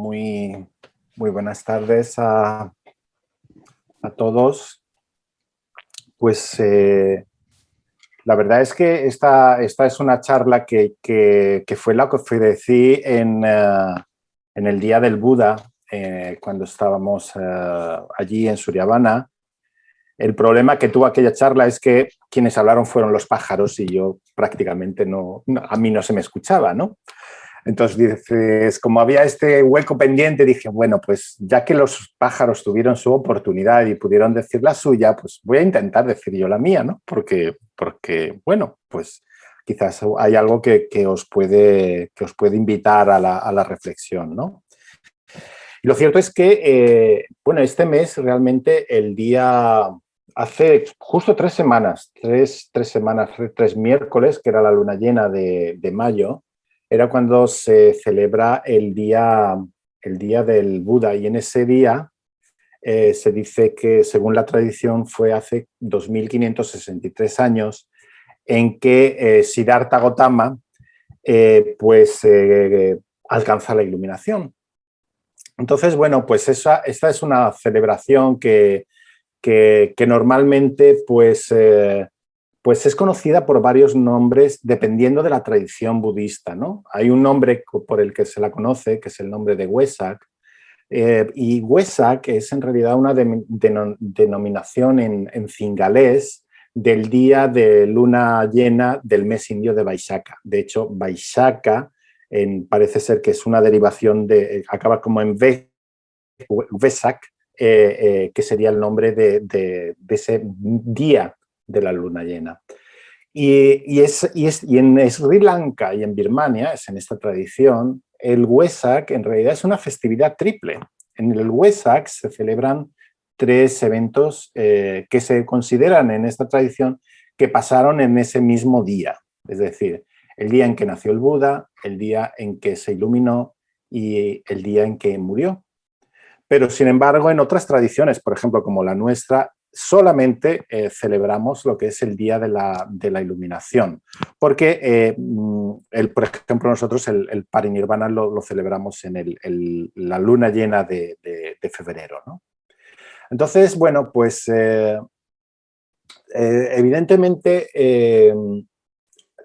muy buenas tardes a todos. Pues la verdad es que esta es una charla que fue la que ofrecí en el Día del Buda, cuando estábamos allí en Suryavana. El problema que tuvo aquella charla es que quienes hablaron fueron los pájaros y yo prácticamente a mí no se me escuchaba, ¿no? Entonces, dices, como había este hueco pendiente, dije, bueno, pues ya que los pájaros tuvieron su oportunidad y pudieron decir la suya, pues voy a intentar decir yo la mía, ¿no? Porque bueno, pues quizás hay algo que os puede invitar a la reflexión, ¿no? Y lo cierto es que, bueno, este mes realmente hace justo 3 semanas, tres miércoles, que era la luna llena de mayo, era cuando se celebra el día del Buda, y en ese día se dice que, según la tradición, fue hace 2563 años en que Siddhartha Gautama alcanza la iluminación. Entonces, bueno, pues esta es una celebración que normalmente pues es conocida por varios nombres dependiendo de la tradición budista, ¿no? Hay un nombre por el que se la conoce, que es el nombre de Wesak, y Wesak es en realidad una denominación en cingalés del día de luna llena del mes indio de Vaishaka. De hecho, Vaishaka parece ser que es una derivación acaba como en Vesak, que sería el nombre de ese día de la luna llena. Y en Sri Lanka y en Birmania, en esta tradición, el Wesak en realidad es una festividad triple. En el Wesak se celebran 3 eventos que se consideran en esta tradición que pasaron en ese mismo día. Es decir, el día en que nació el Buda, el día en que se iluminó y el día en que murió. Pero, sin embargo, en otras tradiciones, por ejemplo, como la nuestra, solamente celebramos lo que es el día de la iluminación. Porque, por ejemplo, nosotros el Parinirvana lo celebramos en la luna llena de febrero, ¿no? Entonces, bueno, pues evidentemente,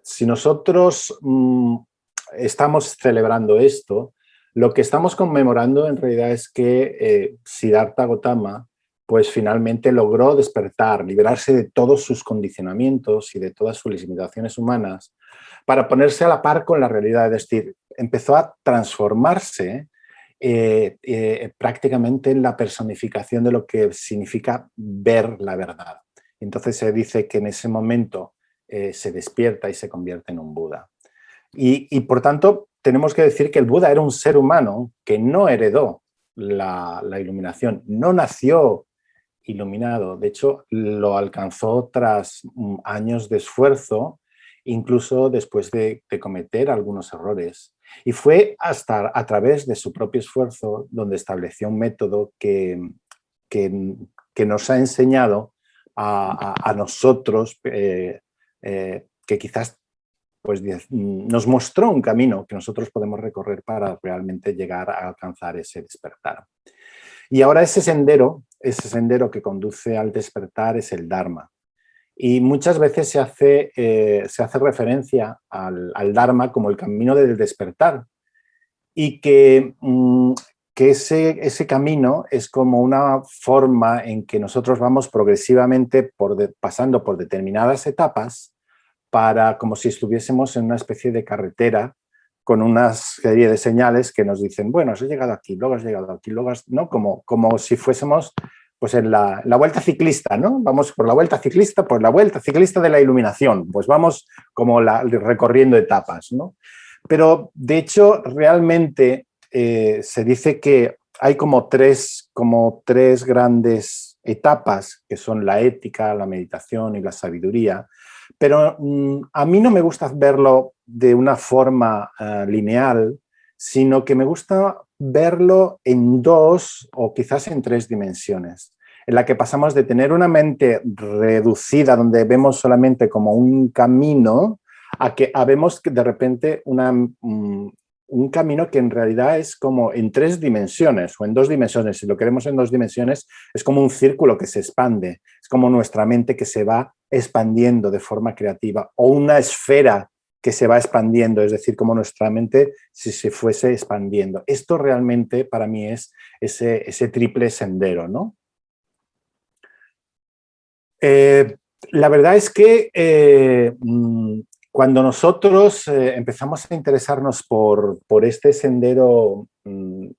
si nosotros estamos celebrando esto, lo que estamos conmemorando en realidad es que Siddhartha Gautama pues finalmente logró despertar, liberarse de todos sus condicionamientos y de todas sus limitaciones humanas para ponerse a la par con la realidad. Es decir, empezó a transformarse prácticamente en la personificación de lo que significa ver la verdad. Entonces se dice que en ese momento se despierta y se convierte en un Buda. Y por tanto, tenemos que decir que el Buda era un ser humano que no heredó la iluminación, no nació iluminado. De hecho, lo alcanzó tras años de esfuerzo, incluso después de cometer algunos errores. Y fue hasta a través de su propio esfuerzo donde estableció un método que nos ha enseñado a nosotros, que quizás pues nos mostró un camino que nosotros podemos recorrer para realmente llegar a alcanzar ese despertar. Y ahora ese sendero que conduce al despertar es el Dharma. Y muchas veces se hace referencia al Dharma como el camino del despertar, y que ese camino es como una forma en que nosotros vamos progresivamente pasando por determinadas etapas, como si estuviésemos en una especie de carretera con una serie de señales que nos dicen, bueno, has llegado aquí, luego has llegado aquí, luego ¿no? Como si fuésemos pues en la vuelta ciclista, ¿no? Vamos por la vuelta ciclista de la iluminación, pues vamos como recorriendo etapas, ¿no? Pero, de hecho, realmente se dice que hay como tres grandes etapas, que son la ética, la meditación y la sabiduría. Pero a mí no me gusta verlo de una forma lineal, sino que me gusta verlo en 2 o quizás en 3 dimensiones, en la que pasamos de tener una mente reducida, donde vemos solamente como un camino, a que vemos de repente un camino que en realidad es como en 3 dimensiones o en 2 dimensiones. Si lo queremos en 2 dimensiones, es como un círculo que se expande, es como nuestra mente que se va expandiendo de forma creativa, o una esfera que se va expandiendo, es decir, como nuestra mente si se fuese expandiendo. Esto realmente para mí es ese triple sendero, ¿no? La verdad es que cuando nosotros empezamos a interesarnos por este sendero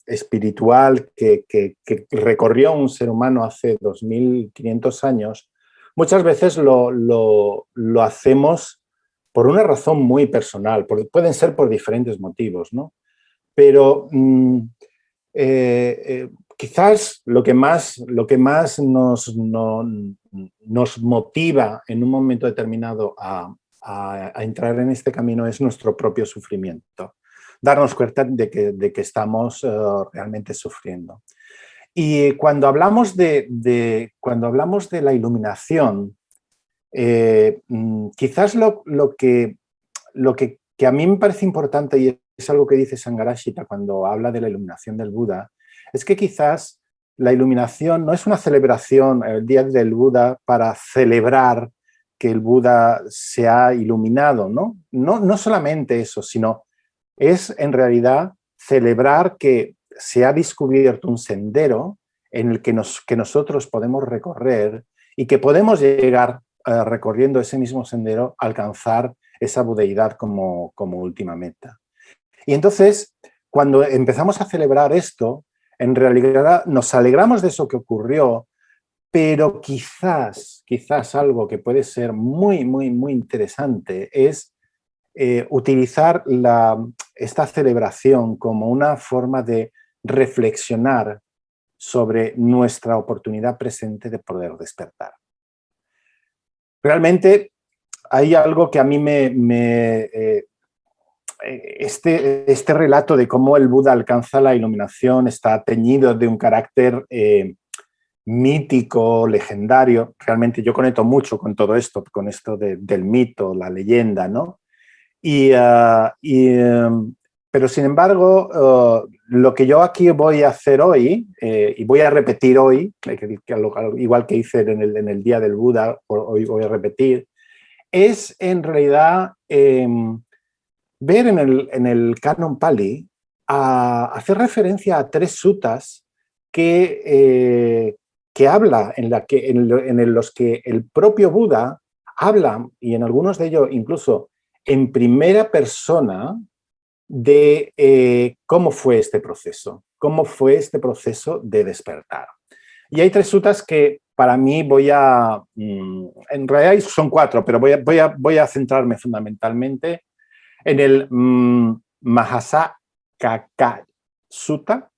espiritual que recorrió un ser humano hace 2500 años, muchas veces lo hacemos por una razón muy personal, pueden ser por diferentes motivos, ¿no? Pero quizás lo que más nos motiva en un momento determinado a entrar en este camino es nuestro propio sufrimiento. Darnos cuenta de que estamos realmente sufriendo. Y cuando hablamos cuando hablamos de la iluminación, quizás que a mí me parece importante, y es algo que dice Sangarashita cuando habla de la iluminación del Buda, es que quizás la iluminación no es una celebración, el día del Buda, para celebrar que el Buda se ha iluminado, ¿no? No solamente eso, sino es en realidad celebrar que se ha descubierto un sendero en el que nosotros podemos recorrer y que podemos llegar recorriendo ese mismo sendero a alcanzar esa budeidad como última meta. Y entonces, cuando empezamos a celebrar esto, en realidad nos alegramos de eso que ocurrió, pero quizás algo que puede ser muy interesante es utilizar esta celebración como una forma de reflexionar sobre nuestra oportunidad presente de poder despertar. Realmente hay algo que a mí este relato de cómo el Buda alcanza la iluminación está teñido de un carácter mítico, legendario. Realmente yo conecto mucho con todo esto, con esto del mito, la leyenda, ¿no? Pero sin embargo, lo que yo aquí voy a hacer hoy, y voy a repetir hoy, igual que hice en el Día del Buda, hoy voy a repetir, es en realidad ver en el Canon Pali hacer referencia a 3 suttas que habla, en los que el propio Buda habla, y en algunos de ellos incluso en primera persona, de cómo fue este proceso de despertar. Y hay 3 suttas que para mí en realidad son 4, pero voy a centrarme fundamentalmente en el Mahasakaka Sutta,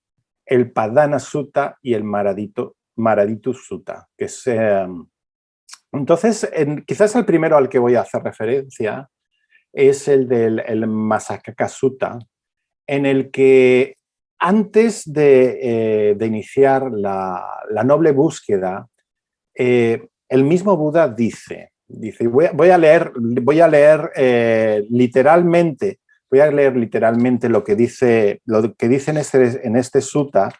el Padana Sutta y el Maraditu Sutta. Entonces, quizás el primero al que voy a hacer referencia es el del Mahasakaka Sutta, en el que antes de iniciar la noble búsqueda, el mismo Buda dice, voy a leer literalmente lo que dice en este sutta,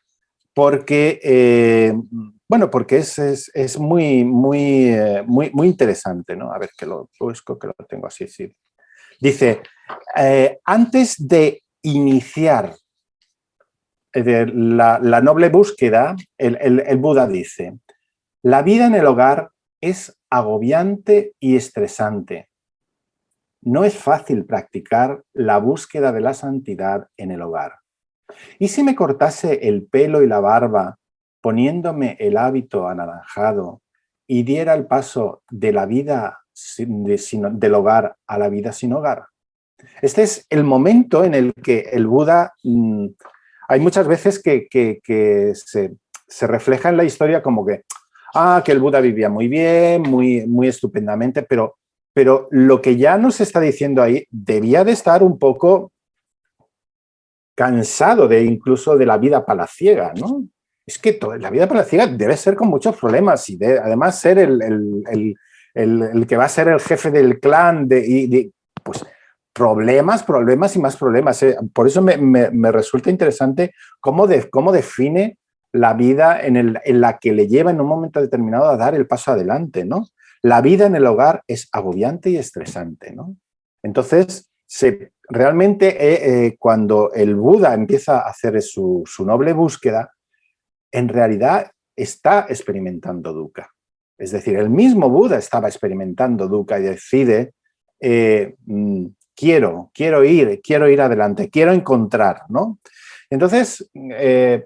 porque porque es muy interesante, ¿no? A ver, que lo busco, que lo tengo así, sí. Dice, antes de iniciar la noble búsqueda, el Buda dice: la vida en el hogar es agobiante y estresante. No es fácil practicar la búsqueda de la santidad en el hogar. ¿Y si me cortase el pelo y la barba, poniéndome el hábito anaranjado, y diera el paso de la vida del hogar a la vida sin hogar? Este es el momento en el que el Buda, hay muchas veces que se refleja en la historia como que el Buda vivía muy bien, muy estupendamente, pero lo que ya nos está diciendo ahí debía de estar un poco cansado incluso de la vida palaciega, ¿no? Es que la vida palaciega debe ser con muchos problemas y además ser el que va a ser el jefe del clan, pues problemas, problemas y más problemas. Por eso me resulta interesante cómo define la vida en la que le lleva en un momento determinado a dar el paso adelante, ¿no? La vida en el hogar es agobiante y estresante, ¿no? Entonces, realmente cuando el Buda empieza a hacer su noble búsqueda, en realidad está experimentando dukkha. Es decir, el mismo Buda estaba experimentando dukkha y decide, quiero ir adelante, quiero encontrar, ¿no? Entonces,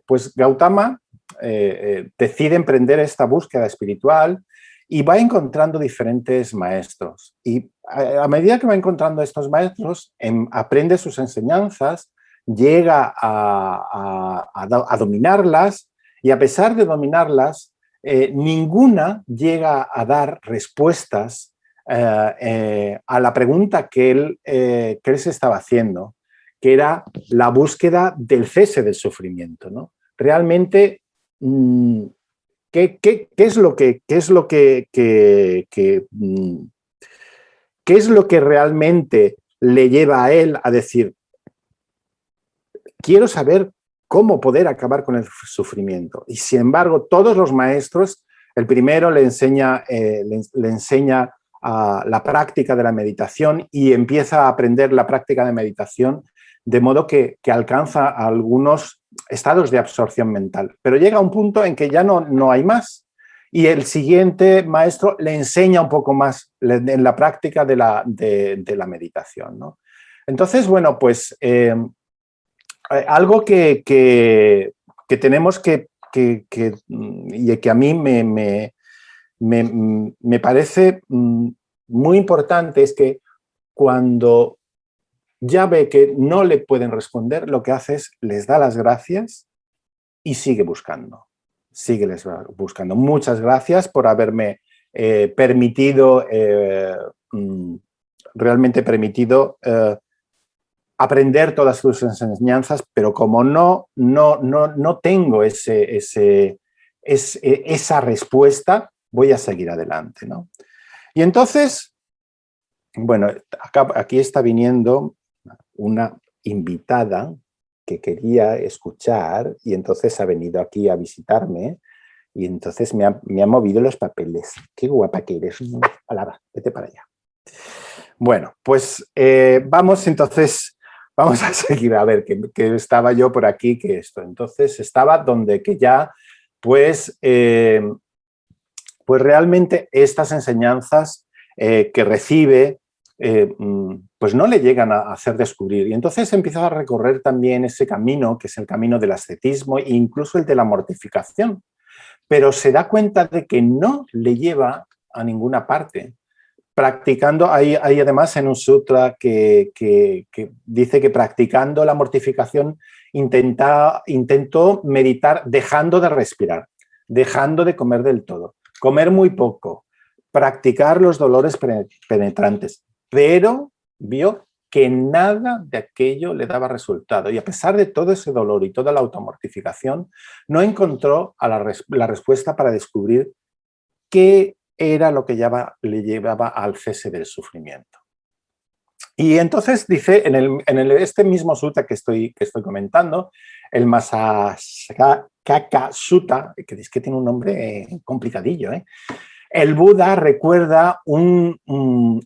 pues Gautama decide emprender esta búsqueda espiritual y va encontrando diferentes maestros. Y a medida que va encontrando estos maestros, aprende sus enseñanzas, llega a dominarlas, y a pesar de dominarlas, ninguna llega a dar respuestas a la pregunta que él se estaba haciendo, que era la búsqueda del cese del sufrimiento, ¿no? Realmente, ¿qué es lo que realmente le lleva a él a decir, quiero saber cómo poder acabar con el sufrimiento? Y sin embargo, todos los maestros, el primero le enseña la práctica de la meditación y empieza a aprender la práctica de meditación de modo que alcanza algunos estados de absorción mental. Pero llega a un punto en que ya no hay más. Y el siguiente maestro le enseña un poco más en la práctica de la meditación, ¿no? Entonces, bueno, pues algo que tenemos y que a mí me parece muy importante es que cuando ya ve que no le pueden responder, lo que hace es les da las gracias y sigue buscando. Muchas gracias por haberme realmente permitido aprender todas sus enseñanzas, pero como no tengo esa respuesta, voy a seguir adelante, ¿no? Y entonces, bueno, aquí está viniendo una invitada que quería escuchar y entonces ha venido aquí a visitarme y entonces me ha movido los papeles. Qué guapa que eres. Alaba, vete para allá. Bueno, pues vamos a seguir a ver, que estaba yo por aquí, que esto. Entonces estaba donde que ya, pues realmente estas enseñanzas que recibe, pues no le llegan a hacer descubrir. Y entonces empieza a recorrer también ese camino, que es el camino del ascetismo e incluso el de la mortificación. Pero se da cuenta de que no le lleva a ninguna parte. Practicando, hay además en un sutra que dice que practicando la mortificación intentó meditar dejando de respirar, dejando de comer del todo, comer muy poco, practicar los dolores penetrantes, pero vio que nada de aquello le daba resultado y a pesar de todo ese dolor y toda la automortificación, no encontró la respuesta para descubrir qué era lo que le llevaba al cese del sufrimiento. Y entonces dice, este mismo sutta que estoy comentando, el Masakaka Sutta, que es que tiene un nombre complicadillo, el Buda recuerda un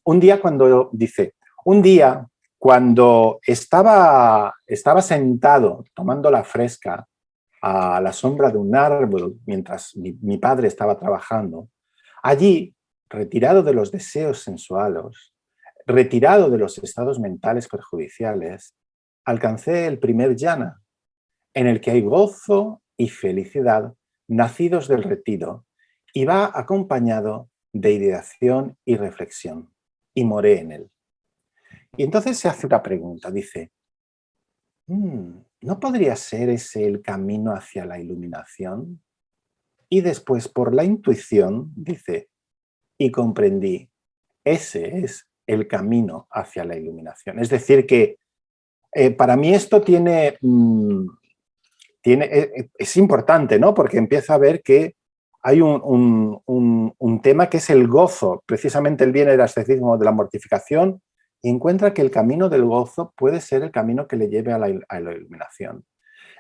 día cuando dice, un día cuando estaba sentado tomando la fresca a la sombra de un árbol mientras mi padre estaba trabajando, allí, retirado de los deseos sensuales, retirado de los estados mentales perjudiciales, alcancé el primer jhana, en el que hay gozo y felicidad nacidos del retiro y va acompañado de ideación y reflexión, y moré en él. Y entonces se hace una pregunta, dice, ¿no podría ser ese el camino hacia la iluminación? Y después, por la intuición, dice, y comprendí, ese es el camino hacia la iluminación. Es decir, que para mí esto es importante, ¿no? Porque empieza a ver que hay un tema que es el gozo. Precisamente él viene del ascetismo de la mortificación y encuentra que el camino del gozo puede ser el camino que le lleve a la iluminación.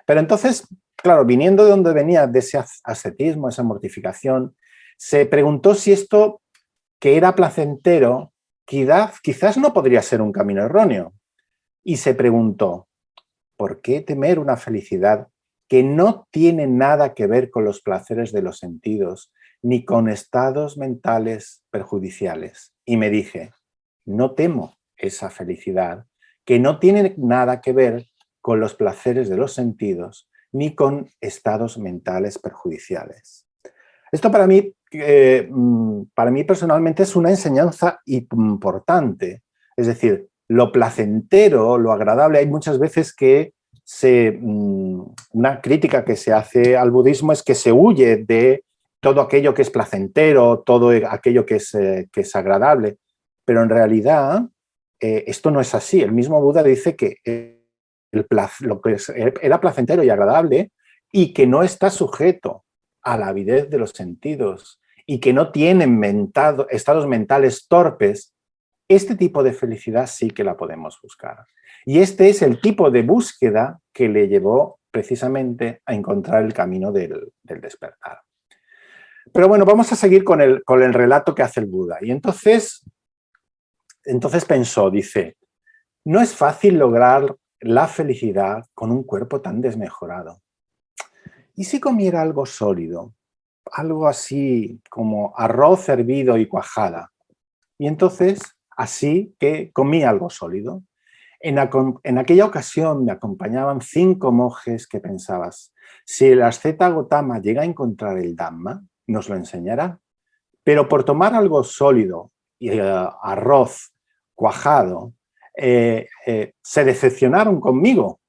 Pero entonces, claro, viniendo de donde venía, de ese ascetismo, esa mortificación, se preguntó si esto que era placentero quizás no podría ser un camino erróneo. Y se preguntó, ¿por qué temer una felicidad que no tiene nada que ver con los placeres de los sentidos, ni con estados mentales perjudiciales? Y me dije, no temo esa felicidad que no tiene nada que ver con los placeres de los sentidos, ni con estados mentales perjudiciales. Esto para mí personalmente es una enseñanza importante. Es decir, lo placentero, lo agradable, hay muchas veces que una crítica que se hace al budismo es que se huye de todo aquello que es placentero, todo aquello que es agradable. Pero en realidad esto no es así. El mismo Buda dice que lo que era placentero y agradable y que no está sujeto a la avidez de los sentidos y que no tienen estados mentales torpes, este tipo de felicidad sí que la podemos buscar. Y este es el tipo de búsqueda que le llevó precisamente a encontrar el camino del despertar. Pero bueno, vamos a seguir con el relato que hace el Buda. Y entonces pensó, dice, no es fácil lograr la felicidad con un cuerpo tan desmejorado. ¿Y si comiera algo sólido? Algo así como arroz hervido y cuajada. Y entonces, así que comí algo sólido. En aquella ocasión me acompañaban 5 monjes que pensabas, si el asceta Gotama llega a encontrar el Dhamma, nos lo enseñará. Pero por tomar algo sólido, arroz cuajado, se decepcionaron conmigo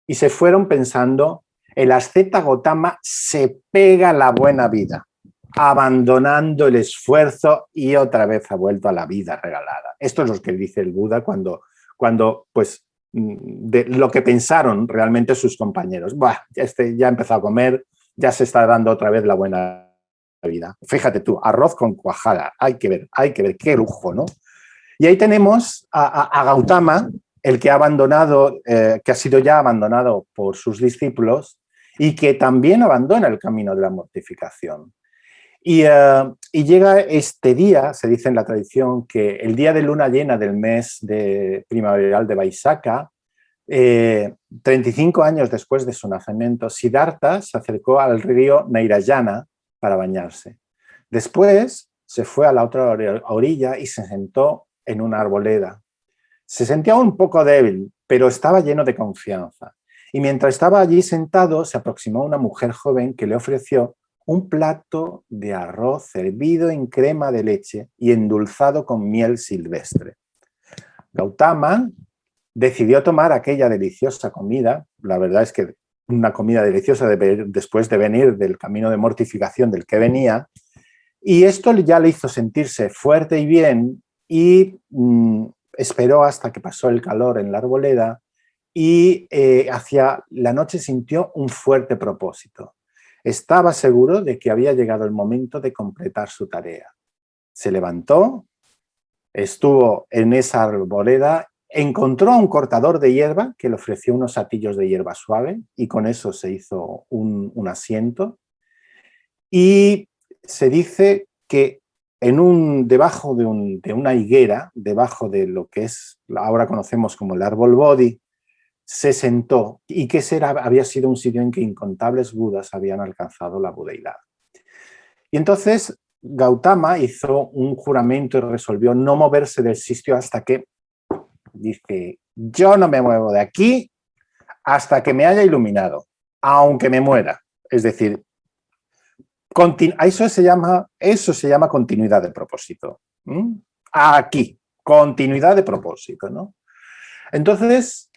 y se fueron pensando, el asceta Gotama se pega la buena vida, abandonando el esfuerzo y otra vez ha vuelto a la vida regalada. Esto es lo que dice el Buda cuando pues, de lo que pensaron realmente sus compañeros. Buah, ya ha empezado a comer, ya se está dando otra vez la buena vida. Fíjate tú, arroz con cuajada, hay que ver, qué lujo, ¿no? Y ahí tenemos a Gautama, el que ha abandonado, que ha sido ya abandonado por sus discípulos y que también abandona el camino de la mortificación. Y llega este día, se dice en la tradición, que el día de luna llena del mes primaveral de Vaisakha, 35 años después de su nacimiento, Siddhartha se acercó al río Nairayana para bañarse. Después se fue a la otra orilla y se sentó en una arboleda. Se sentía un poco débil, pero estaba lleno de confianza. Y mientras estaba allí sentado, se aproximó una mujer joven que le ofreció un plato de arroz hervido en crema de leche y endulzado con miel silvestre. Gautama decidió tomar aquella deliciosa comida, la verdad es que una comida deliciosa después de venir del camino de mortificación del que venía, y esto ya le hizo sentirse fuerte y bien y esperó hasta que pasó el calor en la arboleda y hacia la noche sintió un fuerte propósito. Estaba seguro de que había llegado el momento de completar su tarea. Se levantó, estuvo en esa arboleda, encontró a un cortador de hierba que le ofreció unos atillos de hierba suave y con eso se hizo un asiento. Y se dice que debajo de una higuera, debajo de lo que ahora conocemos como el árbol Bodhi, se sentó y que había sido un sitio en que incontables budas habían alcanzado la budeidad. Y entonces Gautama hizo un juramento y resolvió no moverse del sitio hasta que, dice, yo no me muevo de aquí hasta que me haya iluminado, aunque me muera. Es decir, eso se llama continuidad de propósito. Aquí, continuidad de propósito, ¿no? Entonces,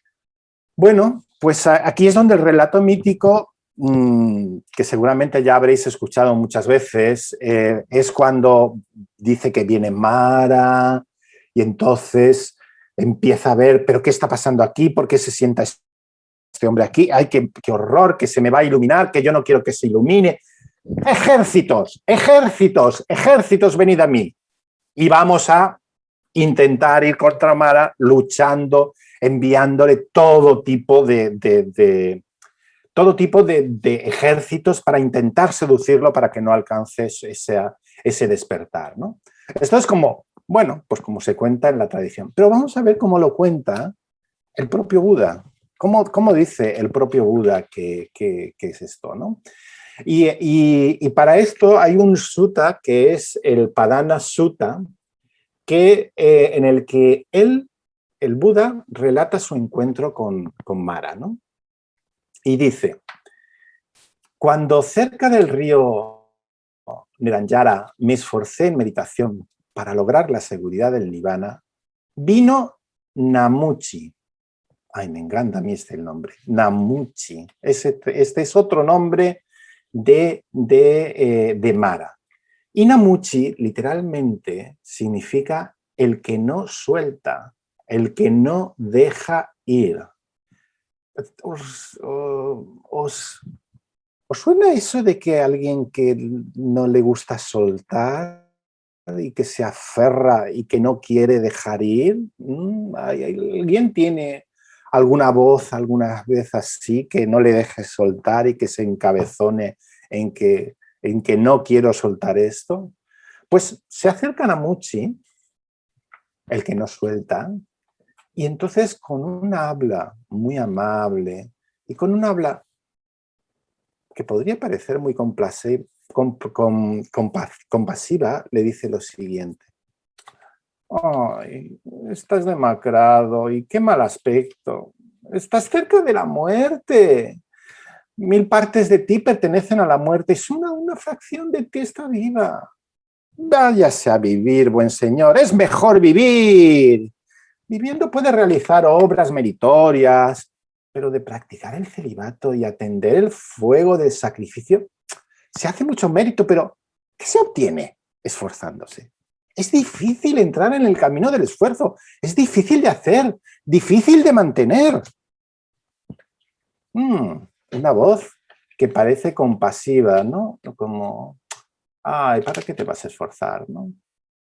bueno, pues aquí es donde el relato mítico, que seguramente ya habréis escuchado muchas veces, es cuando dice que viene Mara y entonces empieza a ver, pero ¿qué está pasando aquí? ¿Por qué se sienta este hombre aquí? ¡Ay, qué horror! Que se me va a iluminar, que yo no quiero que se ilumine. Ejércitos, ejércitos, ejércitos, venid a mí. Y vamos a intentar ir contra Mara luchando, enviándole todo tipo de ejércitos para intentar seducirlo para que no alcance ese despertar, ¿no? Esto es como, bueno, pues como se cuenta en la tradición. Pero vamos a ver cómo lo cuenta el propio Buda. ¿Cómo dice el propio Buda que es esto, ¿no? Y para esto hay un sutta que es el Padana Sutta, en el que el Buda, relata su encuentro con Mara, ¿no? Y dice: cuando cerca del río Niranjara me esforcé en meditación para lograr la seguridad del nirvana, vino Namuchi. Ay, me encanta a mí el nombre. Namuchi. Este es otro nombre de Mara. Y Namuchi literalmente significa el que no suelta, el que no deja ir. ¿Os suena eso de que alguien que no le gusta soltar y que se aferra y que no quiere dejar ir? ¿Alguien tiene alguna voz alguna vez así que no le deje soltar y que se encabezone en que no quiero soltar esto? Pues se acercan a Muchi, el que no suelta, y entonces con una habla muy amable y con una habla que podría parecer muy compasiva, le dice lo siguiente: ay, estás demacrado y qué mal aspecto, estás cerca de la muerte, 1000 partes de ti pertenecen a la muerte, es una fracción de ti está viva. Váyase a vivir, buen señor, es mejor vivir. Viviendo puede realizar obras meritorias, pero de practicar el celibato y atender el fuego del sacrificio se hace mucho mérito, pero ¿qué se obtiene esforzándose? Es difícil entrar en el camino del esfuerzo, es difícil de hacer, difícil de mantener. Una voz que parece compasiva, ¿no? Como, ay, ¿para qué te vas a esforzar, no?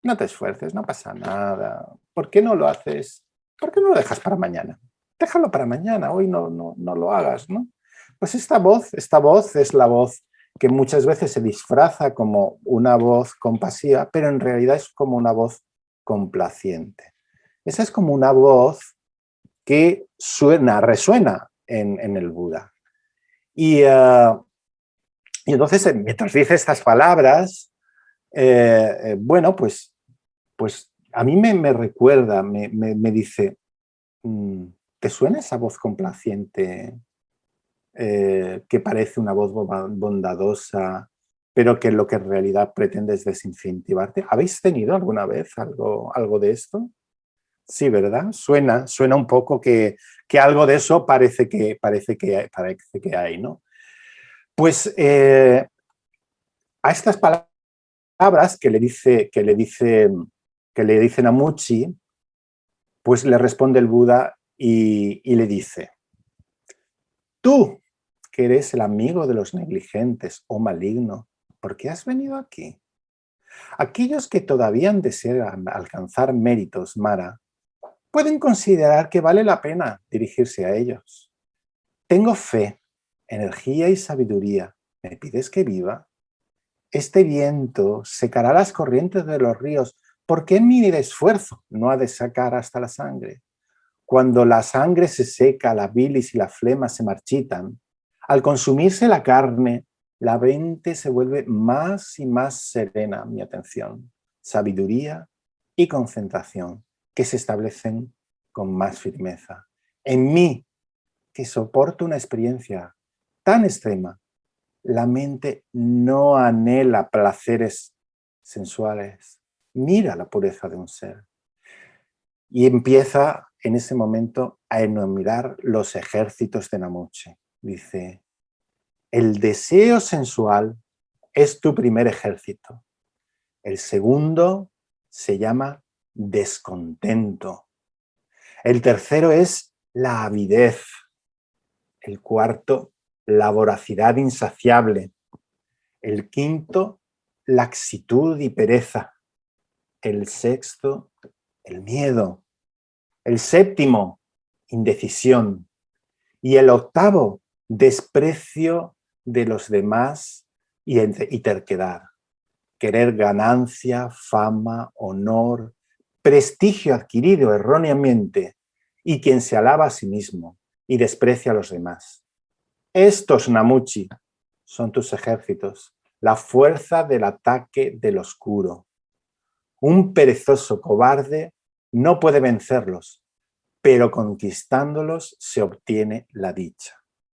No te esfuerces, no pasa nada. ¿Por qué no lo haces? ¿Por qué no lo dejas para mañana? Déjalo para mañana, hoy no lo hagas, ¿no? Pues esta voz es la voz que muchas veces se disfraza como una voz compasiva, pero en realidad es como una voz complaciente. Esa es como una voz que resuena en el Buda. Y entonces, mientras dice estas palabras, bueno, pues a mí me recuerda, me dice, ¿te suena esa voz complaciente que parece una voz bondadosa, pero que lo que en realidad pretende es desincentivarte? ¿Habéis tenido alguna vez algo de esto? Sí, ¿verdad? Suena un poco que algo de eso parece que hay, ¿no? Pues a estas palabras que le dicen a Muchi, pues le responde el Buda y le dice: tú, que eres el amigo de los negligentes o maligno, ¿por qué has venido aquí? Aquellos que todavía desean alcanzar méritos, Mara, pueden considerar que vale la pena dirigirse a ellos. Tengo fe, energía y sabiduría. ¿Me pides que viva? Este viento secará las corrientes de los ríos. ¿Por qué mi esfuerzo no ha de sacar hasta la sangre? Cuando la sangre se seca, la bilis y la flema se marchitan, al consumirse la carne, la mente se vuelve más y más serena, mi atención, sabiduría y concentración, que se establecen con más firmeza. En mí, que soporto una experiencia tan extrema, la mente no anhela placeres sensuales, mira la pureza de un ser. Y empieza en ese momento a enumerar los ejércitos de Namuche. Dice: el deseo sensual es tu primer ejército. El segundo se llama descontento. El tercero es la avidez. El cuarto, la voracidad insaciable. El quinto, laxitud y pereza. El sexto, el miedo. El séptimo, indecisión. Y el octavo, desprecio de los demás y terquedad. Querer ganancia, fama, honor, prestigio adquirido erróneamente y quien se alaba a sí mismo y desprecia a los demás. Estos, Namuchi, son tus ejércitos, la fuerza del ataque del oscuro. Un perezoso cobarde no puede vencerlos, pero conquistándolos se obtiene la dicha.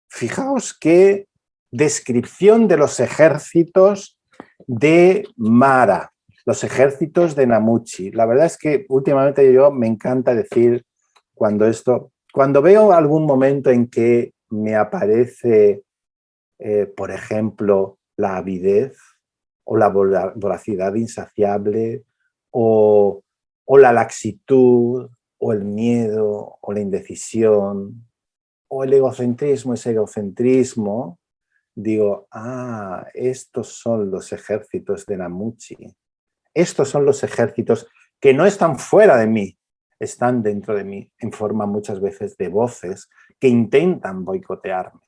Fijaos qué descripción de los ejércitos de Mara, los ejércitos de Namuchi. La verdad es que últimamente yo me encanta decir cuando veo algún momento en que me aparece, por ejemplo, la avidez o la voracidad insaciable o la laxitud o el miedo o la indecisión o el egocentrismo, ese egocentrismo, digo, estos son los ejércitos de Namuchi. Estos son los ejércitos que no están fuera de mí, están dentro de mí en forma muchas veces de voces que intentan boicotearme.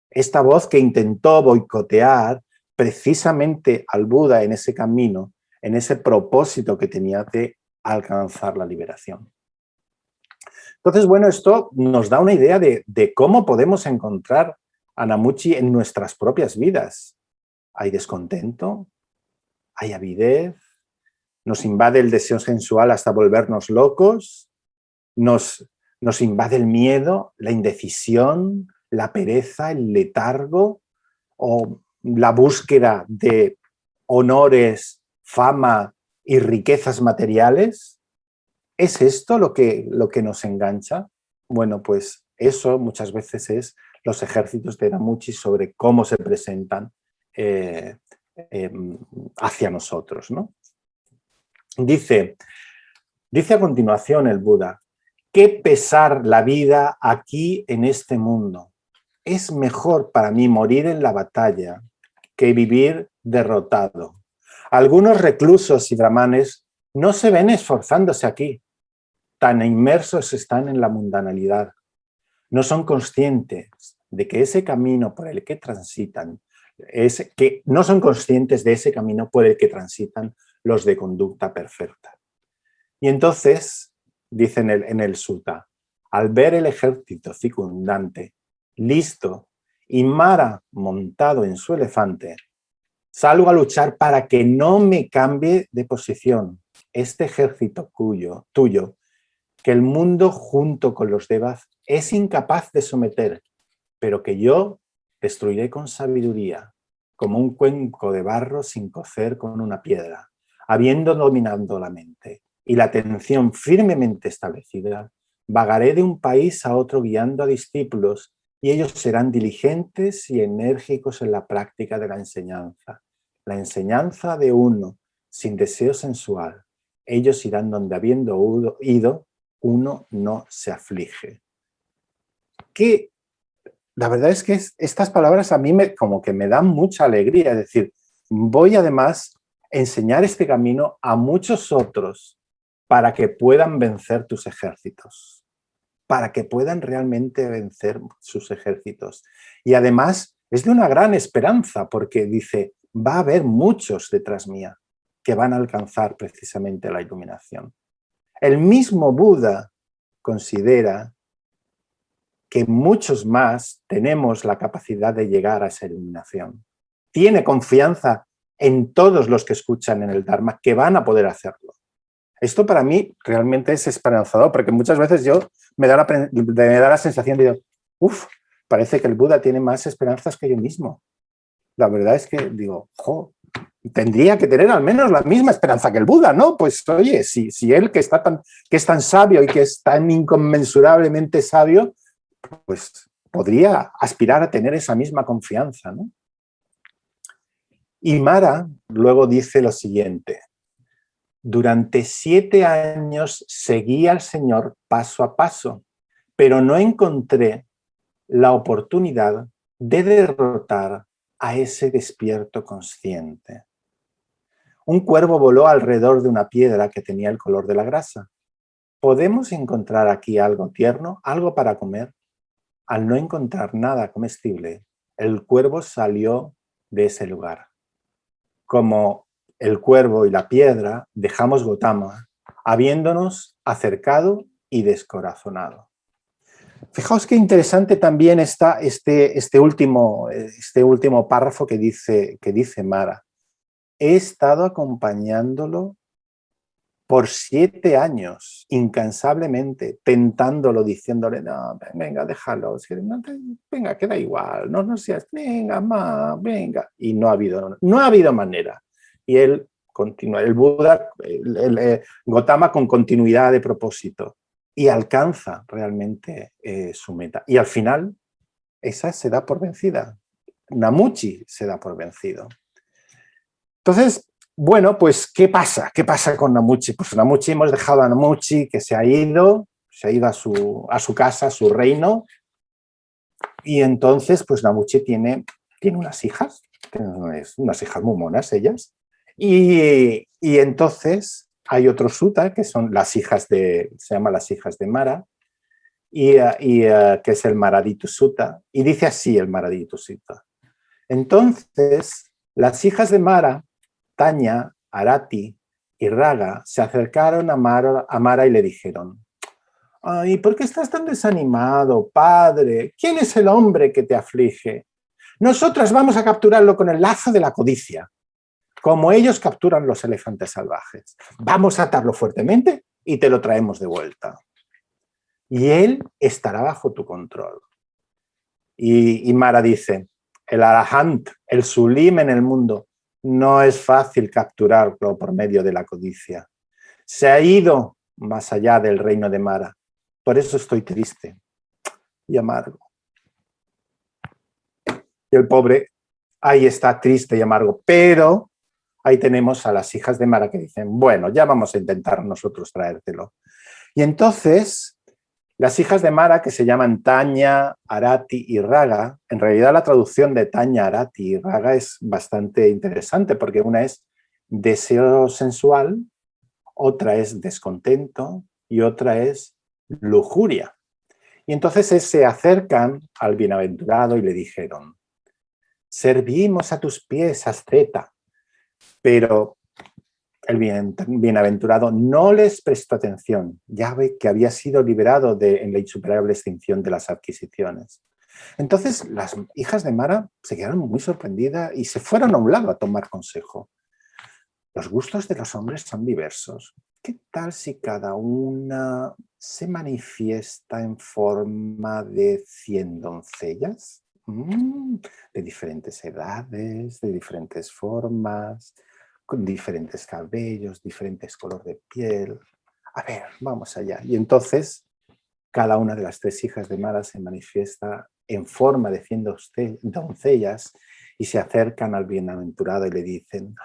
Esta voz que intentó boicotear precisamente al Buda en ese camino, en ese propósito que tenía de alcanzar la liberación. Entonces, bueno, esto nos da una idea de cómo podemos encontrar a Namuchi en nuestras propias vidas. Hay descontento, hay avidez, nos invade el deseo sensual hasta volvernos locos, nos invade el miedo, la indecisión, la pereza, el letargo o la búsqueda de honores, fama y riquezas materiales. ¿Es esto lo que nos engancha? Bueno, pues eso muchas veces es los ejércitos de Namuchi sobre cómo se presentan hacia nosotros, ¿no? Dice a continuación el Buda, qué pesar la vida aquí en este mundo. Es mejor para mí morir en la batalla que vivir derrotado. Algunos reclusos y brahmanes no se ven esforzándose aquí, tan inmersos están en la mundanalidad. No son conscientes de que ese camino por el que transitan, no son conscientes de ese camino por el que transitan los de conducta perfecta. Y entonces, dice en el sutta, al ver el ejército circundante, listo, y Mara montado en su elefante, salgo a luchar para que no me cambie de posición este ejército tuyo, que el mundo junto con los devas es incapaz de someter, pero que yo destruiré con sabiduría, como un cuenco de barro sin cocer con una piedra, habiendo dominado la mente y la atención firmemente establecida, vagaré de un país a otro guiando a discípulos y ellos serán diligentes y enérgicos en la práctica de la enseñanza de uno sin deseo sensual. Ellos irán donde habiendo ido, uno no se aflige. Que la verdad es que estas palabras a mí como que me dan mucha alegría, es decir, voy además a enseñar este camino a muchos otros para que puedan vencer tus ejércitos, para que puedan realmente vencer sus ejércitos. Y además es de una gran esperanza porque dice, va a haber muchos detrás mía que van a alcanzar precisamente la iluminación. El mismo Buda considera que muchos más tenemos la capacidad de llegar a esa iluminación. Tiene confianza en todos los que escuchan en el Dharma que van a poder hacerlo. Esto para mí realmente es esperanzador, porque muchas veces me da la sensación de, parece que el Buda tiene más esperanzas que yo mismo. La verdad es que digo, tendría que tener al menos la misma esperanza que el Buda, ¿no? Pues oye, si él que es tan sabio y que es tan inconmensurablemente sabio, pues podría aspirar a tener esa misma confianza, ¿no? Y Mara luego dice lo siguiente, durante 7 años seguí al Señor paso a paso, pero no encontré la oportunidad de derrotar a ese despierto consciente. Un cuervo voló alrededor de una piedra que tenía el color de la grasa ¿podemos encontrar aquí algo tierno, algo para comer? Al no encontrar nada comestible, el cuervo salió de ese lugar. Como el cuervo y la piedra, dejamos Gotama, habiéndonos acercado y descorazonado. Fijaos qué interesante también está este último párrafo que dice Mara. He estado acompañándolo por 7 años, incansablemente, tentándolo, diciéndole, no, venga, déjalo, venga, queda igual, no seas, venga, venga. Y no ha habido manera. Y él continúa, el Buda, Gotama con continuidad de propósito, y alcanza realmente su meta. Y al final, esa se da por vencida. Namuchi se da por vencido. Entonces, bueno, pues, ¿qué pasa? ¿Qué pasa con Namuchi? Pues Namuchi, hemos dejado a Namuchi que se ha ido a su casa, a su reino, y entonces, pues Namuchi tiene unas hijas muy monas ellas, y entonces hay otro sutta, que son se llama las hijas de Mara, que es el Maraditu Sutta, y dice así el Maraditu Sutta. Entonces, las hijas de Mara, Tanya, Arati y Raga, se acercaron a Mara y le dijeron: «Ay, ¿por qué estás tan desanimado, padre? ¿Quién es el hombre que te aflige? Nosotras vamos a capturarlo con el lazo de la codicia, como ellos capturan los elefantes salvajes. Vamos a atarlo fuertemente y te lo traemos de vuelta. Y él estará bajo tu control». Y Mara dice: el Arahant, el sublime en el mundo, no es fácil capturarlo por medio de la codicia. Se ha ido más allá del reino de Mara. Por eso estoy triste y amargo. Y el pobre ahí está triste y amargo. Pero ahí tenemos a las hijas de Mara que dicen: bueno, ya vamos a intentar nosotros traértelo. Y entonces las hijas de Mara, que se llaman Tanya, Arati y Raga, en realidad la traducción de Tanya, Arati y Raga es bastante interesante, porque una es deseo sensual, otra es descontento y otra es lujuria. Y entonces se acercan al bienaventurado y le dijeron: servimos a tus pies, asceta. Pero el bienaventurado no les prestó atención, ya ve que había sido liberado en la insuperable extinción de las adquisiciones. Entonces las hijas de Mara se quedaron muy sorprendidas y se fueron a un lado a tomar consejo. Los gustos de los hombres son diversos. ¿Qué tal si cada una se manifiesta en forma de 100 doncellas? De diferentes edades, de diferentes formas, con diferentes cabellos, diferentes color de piel. A ver, vamos allá. Y entonces cada una de las 3 hijas de Mara se manifiesta en forma de 100 doncellas y se acercan al bienaventurado y le dicen: